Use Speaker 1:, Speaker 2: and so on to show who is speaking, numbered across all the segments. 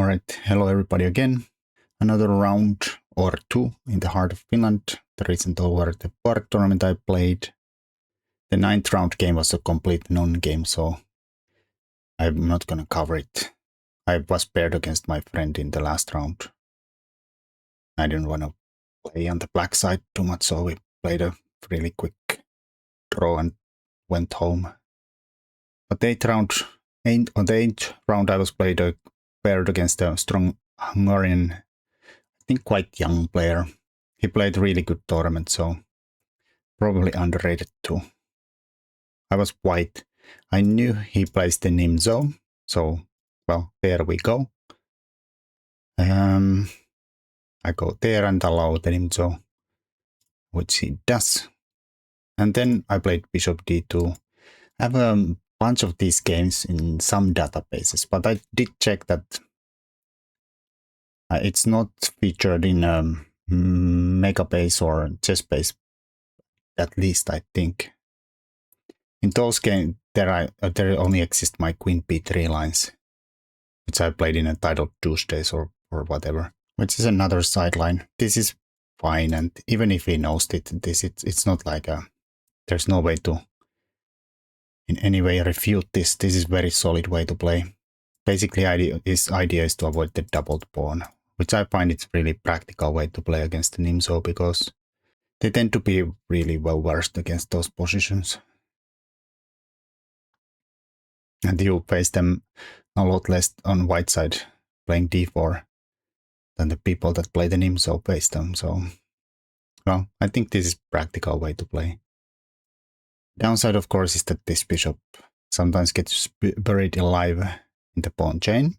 Speaker 1: Alright, hello everybody again. Another round or two in the heart of Finland. The recent over the board tournament I played. The 9th round game was a complete non-game, so I'm not gonna cover it. I was paired against my friend in the last round. I didn't want to play on the black side too much, so we played a really quick draw and went home. But the 8th round I was paired against a strong Hungarian, I think quite young player. He played really good tournament, so probably underrated too. I was white. I knew he plays the Nimzo, so well, there we go. I go there and allow the Nimzo, which he does. And then I played Bishop D2. I have a bunch of these games in some databases, but I did check that it's not featured in Megabase or ChessBase, at least I think. In those games, there only exist my Queen B3 lines, which I played in a Title Tuesdays or whatever, which is another sideline. This is fine, and even if he knows it, it's not like there's no way to in any way refute this. This is very solid way to play. Basically, idea is to avoid the doubled pawn, which I find it's really practical way to play against the Nimzo because they tend to be really well versed against those positions. And you face them a lot less on white side playing d4 than the people that play the Nimzo face them. So, well, I think this is practical way to play. Downside, of course, is that this bishop sometimes gets buried alive in the pawn chain.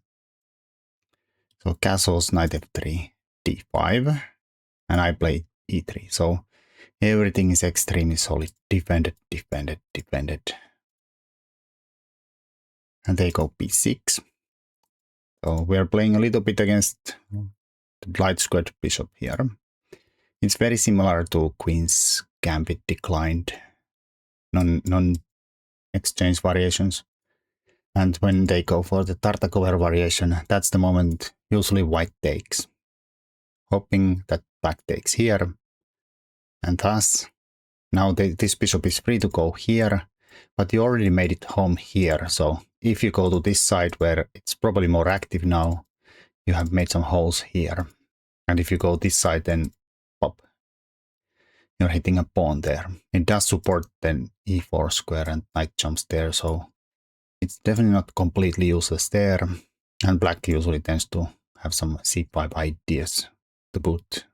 Speaker 1: So castles, knight f3, d5, and I play e3. So everything is extremely solid. Defended, defended, defended. And they go b6. So we are playing a little bit against the light squared bishop here. It's very similar to Queen's Gambit declined non-exchange variations. And when they go for the Tartakover variation, that's the moment usually white takes. Hoping that black takes here. And thus, now this bishop is free to go here, but you already made it home here. So if you go to this side where it's probably more active now, you have made some holes here. And if you go this side, then pop, you're hitting a pawn there. It does support then e4 square and knight jumps there, so it's definitely not completely useless there. And black usually tends to have some c5 ideas to boot.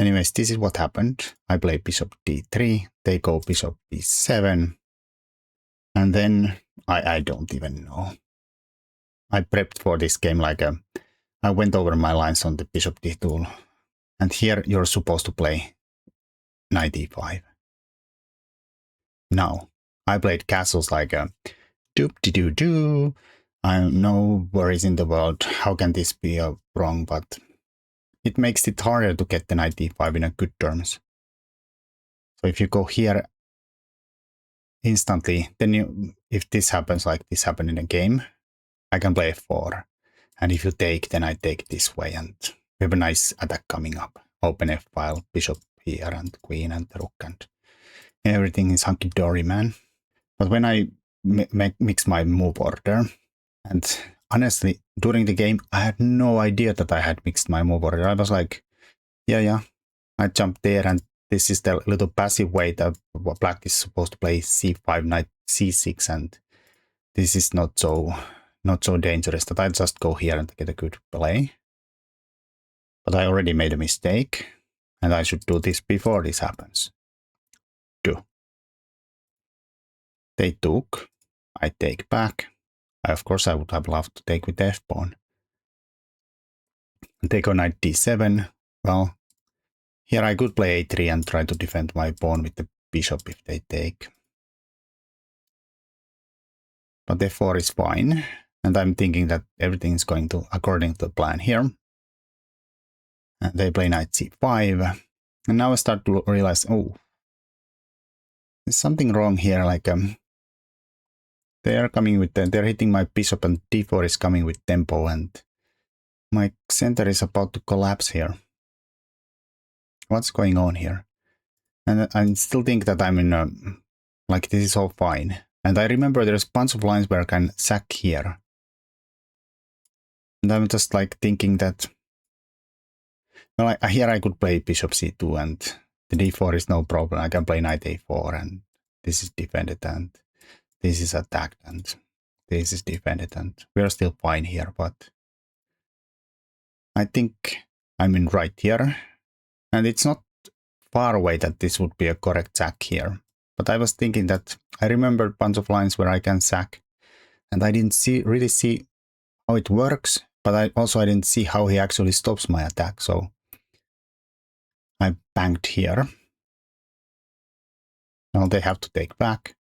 Speaker 1: Anyways, this is what happened. I play bishop d3, they go bishop b7, and then I don't even know. I prepped for this game like I went over my lines on the bishop d2, and here you're supposed to play knight e5. Now, I played castles like a doop-de-doo-doo. I have no worries in the world. How can this be wrong? But it makes it harder to get the knight d5 in a good terms. So if you go here instantly, then if this happens like this happened in a game, I can play f4. And if you take, then I take this way, and we have a nice attack coming up. Open f-file, bishop here, and queen, and rook, and everything is hunky-dory, man. But when I mix my move order, and honestly, during the game, I had no idea that I had mixed my move order. I was like, yeah, I jumped there, and this is the little passive way that black is supposed to play c5, knight c6, and this is not so dangerous that I just go here and get a good play. But I already made a mistake, and I should do this before this happens. They took, I take back. Of course, I would have loved to take with the f-pawn. They go knight d7. Well, here I could play a3 and try to defend my pawn with the bishop if they take. But f4 is fine, and I'm thinking that everything is going to according to the plan here. And they play knight c5, and now I start to realize, oh, there's something wrong here. Like they are coming with they're hitting my bishop, and d4 is coming with tempo, and my center is about to collapse here. What's going on here? And I still think that I'm in a, like, this is all fine. And I remember there's a bunch of lines where I can sack here. And I'm just like thinking that, well, here I could play bishop c2, and the d4 is no problem. I can play knight a4, and this is defended, and this is attacked, and this is defended, and we're still fine here. But I think I'm in right here, and it's not far away that this would be a correct sack here. But I was thinking that I remember a bunch of lines where I can sack, and I didn't really see how it works, but I didn't see how he actually stops my attack. So I banked here. Now they have to take back.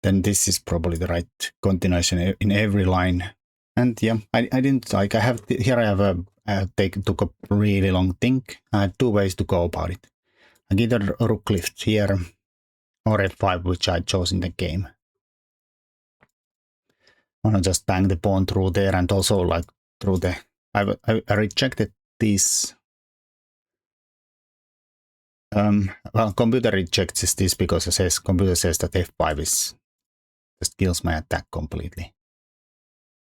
Speaker 1: Then this is probably the right continuation in every line. And yeah, I didn't like, I have took a really long think. I had two ways to go about it. I did a rook lift here, or f5, which I chose in the game. I want to just bang the pawn through there, and also like through the, I rejected these. Well, computer rejects this because computer says that f5 just kills my attack completely.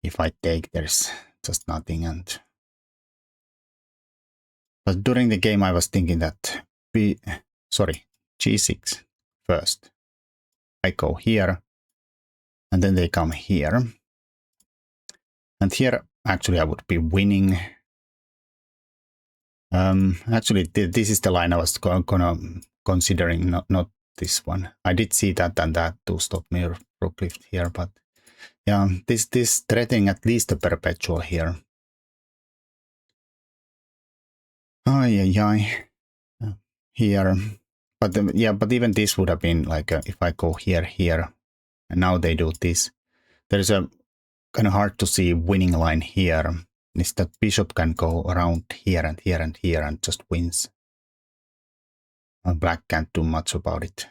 Speaker 1: If I take, there's just nothing. But during the game, I was thinking that g6 first. I go here, and then they come here. And here, actually, I would be winning. Actually, this is the line I was considering, not this one. I did see that and that to stop me rook lift here, but yeah, this threatening at least a perpetual here. Ay. Here, but yeah, but even this would have been like if I go here, and now they do this. There's a kind of hard to see winning line here. Is that bishop can go around here and here and here and just wins. And black can't do much about it.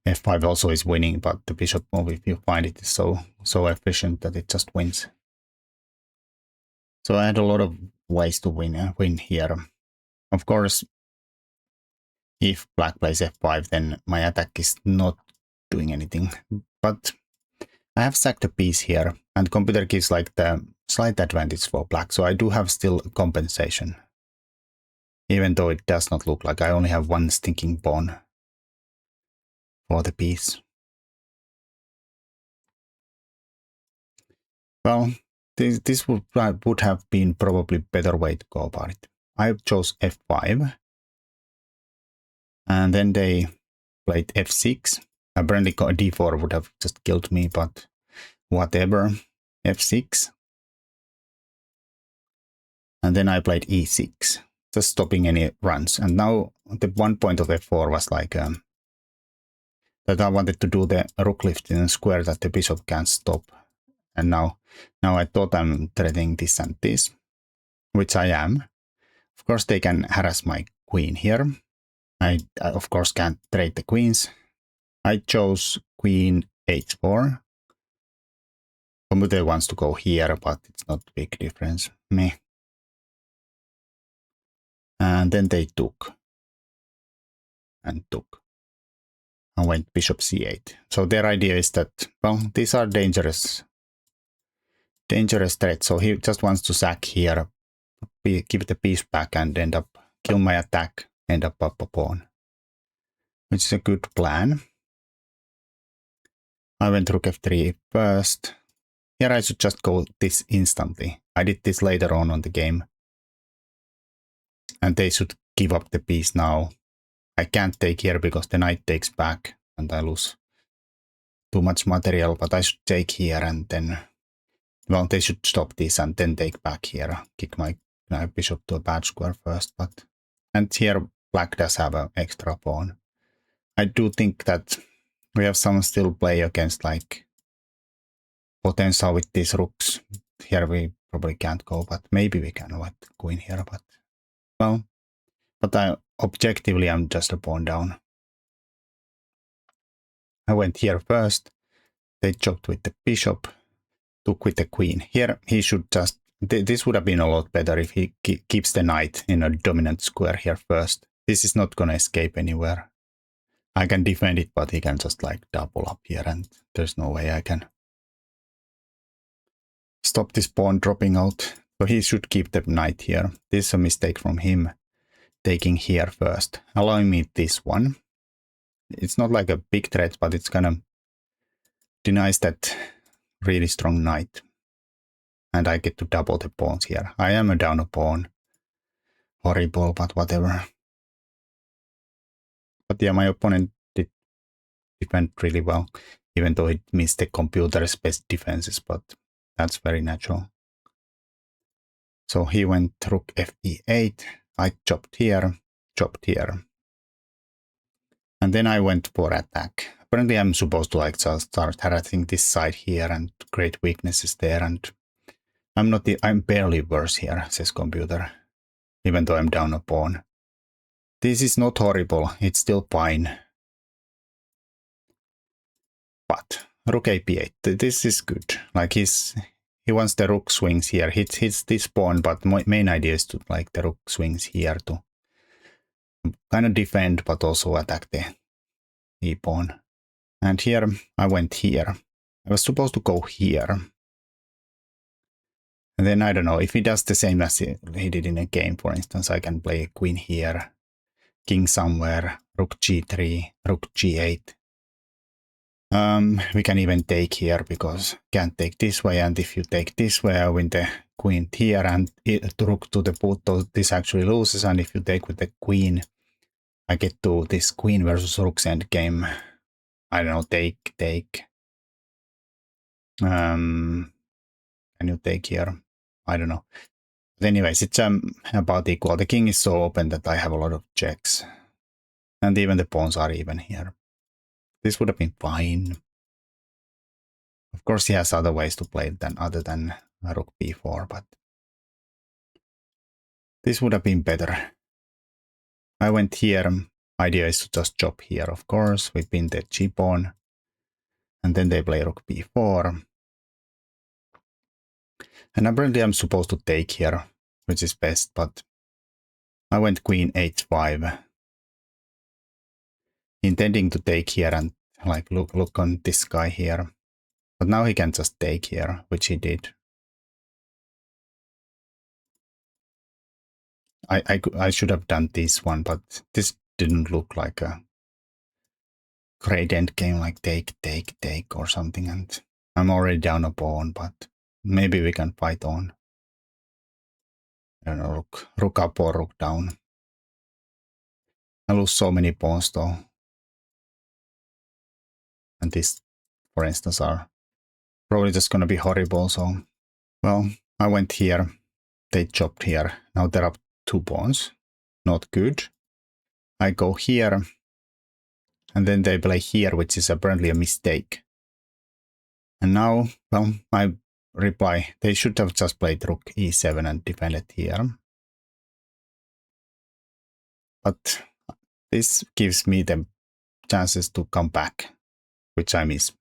Speaker 1: f5 also is winning, but the bishop move, if you find it, is so efficient that it just wins. So I had a lot of ways to win here. Of course, if black plays f5, then my attack is not doing anything. But I have sacked a piece here, and computer gives like the slight advantage for black, so I do have still compensation. Even though it does not look like I only have one stinking pawn for the piece. Well, this would have been probably better way to go about it. I chose f5, and then they played f6. Apparently d4 would have just killed me, but whatever. f6. And then I played e6, just stopping any runs. And now the one point of f4 was like that I wanted to do the rook lift in a square that the bishop can't stop. And now I thought I'm threatening this and this, which I am. Of course, they can harass my queen here. I of course can't trade the queens. I chose queen h4. Computer wants to go here, but it's not a big difference. Meh. And then they took. And took. And went bishop c8. So their idea is that, well, these are dangerous threats. So he just wants to sack here, give the piece back, and end up kill my attack, end up a pawn, which is a good plan. I went rook f3 first. Here I should just go this instantly. I did this later on the game. And they should give up the piece now. I can't take here because the knight takes back and I lose too much material, but I should take here and then, well, they should stop this and then take back here. Kick my bishop to a bad square first, and here black does have an extra pawn. I do think that we have some still play against like potential with these rooks. Here we probably can't go, but maybe we can with queen here, but well, but objectively I'm just a pawn down. I went here first. They chopped with the bishop, took with the queen. Here he should just, this would have been a lot better if he keeps the knight in a dominant square here first. This is not gonna escape anywhere. I can defend it, but he can just like double up here, and there's no way I can stop this pawn dropping out. So he should keep the knight here. This is a mistake from him, taking here first, allowing me this one. It's not like a big threat, but it's kind of denies that really strong knight. And I get to double the pawns here. I am a down a pawn. Horrible, but whatever. But yeah, my opponent did defend really well, even though it missed the computer's best defenses, but that's very natural. So he went rook fe8. I chopped here. And then I went for attack. Apparently I'm supposed to like just start harassing this side here and create weaknesses there, and I'm barely worse here, says computer, even though I'm down a pawn. This is not horrible, it's still fine. But rook a8, this is good. Like he wants the rook swings here. Hits this pawn, but my main idea is to like the rook swings here to kind of defend, but also attack the e pawn. And here I went here. I was supposed to go here. And then I don't know, if he does the same as he did in a game, for instance, I can play queen here, king somewhere, rook g3, rook g8. We can even take here because can't take this way, and if you take this way, I win the queen here, and rook to the put, this actually loses, and if you take with the queen, I get to this queen versus rook's endgame. I don't know, take. Can you take here? I don't know. But anyways, it's about equal. The king is so open that I have a lot of checks. And even the pawns are even here. This would have been fine. Of course, he has other ways to play it other than rook b4, but this would have been better. I went here. Idea is to just chop here, of course. We pin the g-pawn. And then they play rook b4. And apparently I'm supposed to take here, which is best, but I went queen h5. Intending to take here and like look on this guy here. But now he can just take here, which he did. I should have done this one, but this didn't look like a great endgame, like take or something, and I'm already down a pawn, but maybe we can fight on. I don't know, rook up or rook down. I lose so many pawns though. And this, for instance, are probably just gonna be horrible, so... Well, I went here, they chopped here. Now they're up 2 pawns. Not good. I go here, and then they play here, which is apparently a mistake. And now, well, I reply, they should have just played rook e7 and defended here. But this gives me the chances to come back, which I miss.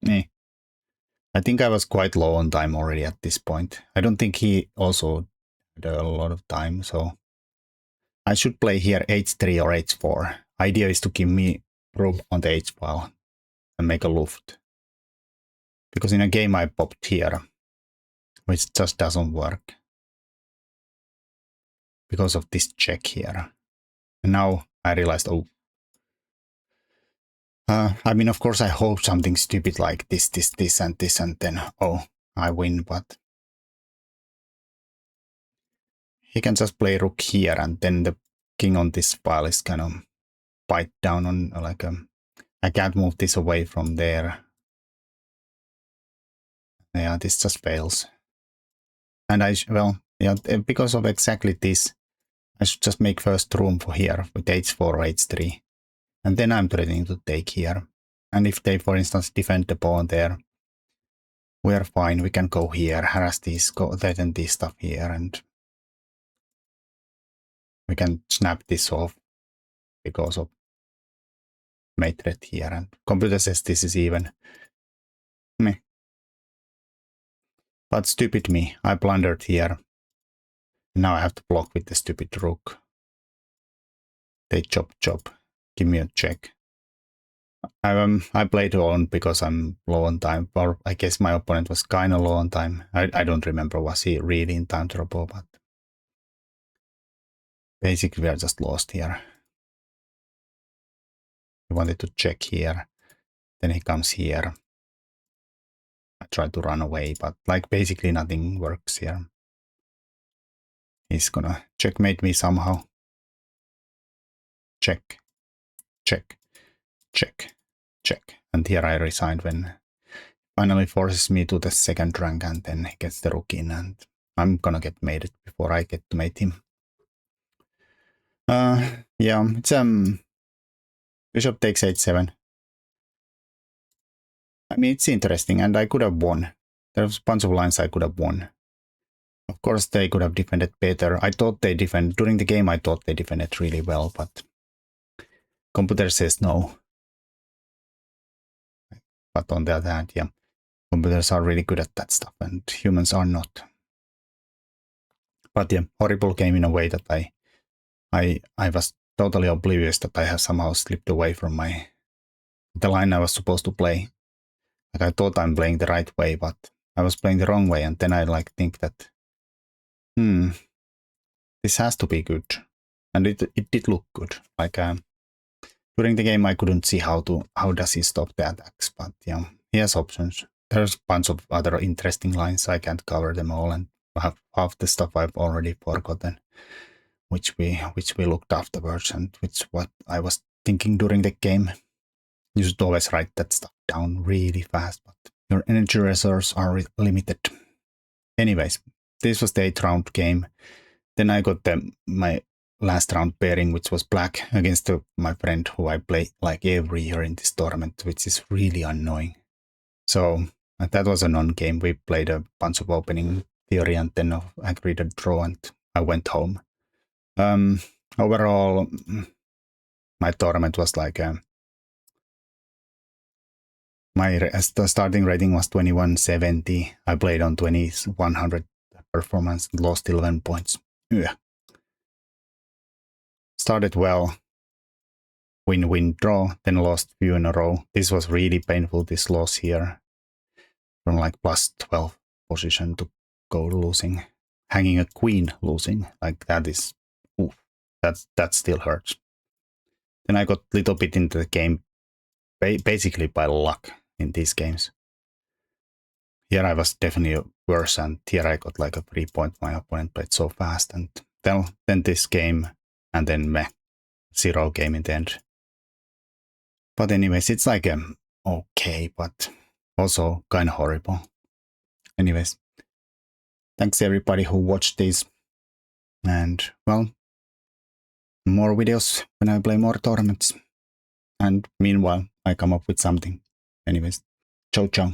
Speaker 1: I think I was quite low on time already at this point. I don't think he also had a lot of time, so I should play here h3 or h4. Idea is to give me room on the h file and make a luft. Because in a game I popped here, which just doesn't work. Because of this check here. And now I realized, oh. I mean, of course I hope something stupid like this, and then, oh, I win, but... He can just play rook here, and then the king on this file is kind of bite down on like I can't move this away from there. Yeah, this just fails. And well, yeah, because of exactly this, I should just make first room for here with h4 or h3. And then I'm threatening to take here. And if they, for instance, defend the pawn there, we are fine. We can go here, harass this, go threaten this stuff here, and we can snap this off because of mate threat here, and computer says this is even. Meh. But stupid me, I blundered here. Now I have to block with the stupid rook. They chop. Give me a check. I played on because I'm low on time, or I guess my opponent was kind of low on time. I don't remember, was he really in time trouble, but basically we are just lost here. He wanted to check here, then he comes here. I tried to run away, but like basically nothing works here. He's gonna checkmate me somehow. Check. And here I resigned when finally forces me to the second rank, and then he gets the rook in, and I'm gonna get mated before I get to mate him. Yeah, it's bishop takes h7. I mean, it's interesting, and I could have won. There's a bunch of lines I could have won. Of course, they could have defended better. I thought they defended during the game. I thought they defended really well, but computer says no. But on the other hand, yeah, computers are really good at that stuff, and humans are not. But yeah, horrible game in a way that I was totally oblivious that I have somehow slipped away from the line I was supposed to play. Like I thought I'm playing the right way, but I was playing the wrong way, and then I like think that, this has to be good, and it did look good. Like during the game, I couldn't see how does he stop the attacks, but yeah, he has options. There's a bunch of other interesting lines. I can't cover them all, and half the stuff I've already forgotten, which we looked afterwards, and which what I was thinking during the game. You should always write that stuff down really fast, but your energy resources are limited. Anyways, this was the 8th round game. Then I got my last round pairing, which was black, against my friend who I play like every year in this tournament, which is really annoying. So that was a non-game. We played a bunch of opening theory and then agreed a draw, and I went home. Overall, my tournament was like my starting rating was 2170. I played on 2100 performance, lost 11 points. Yeah. Started well, win, draw, then lost few in a row. This was really painful, this loss here. From like plus 12 position to go losing. Hanging a queen losing, like that is, oof, that still hurts. Then I got a little bit into the game, basically by luck in these games. Here I was definitely worse, and here I got like a 3 point. My opponent played so fast, and then this game, and then meh, 0 game in the end. But anyways, it's like okay, but also kind of horrible. Anyways, thanks everybody who watched this, and well, more videos when I play more tournaments. And meanwhile, I come up with something. Anyways, ciao ciao.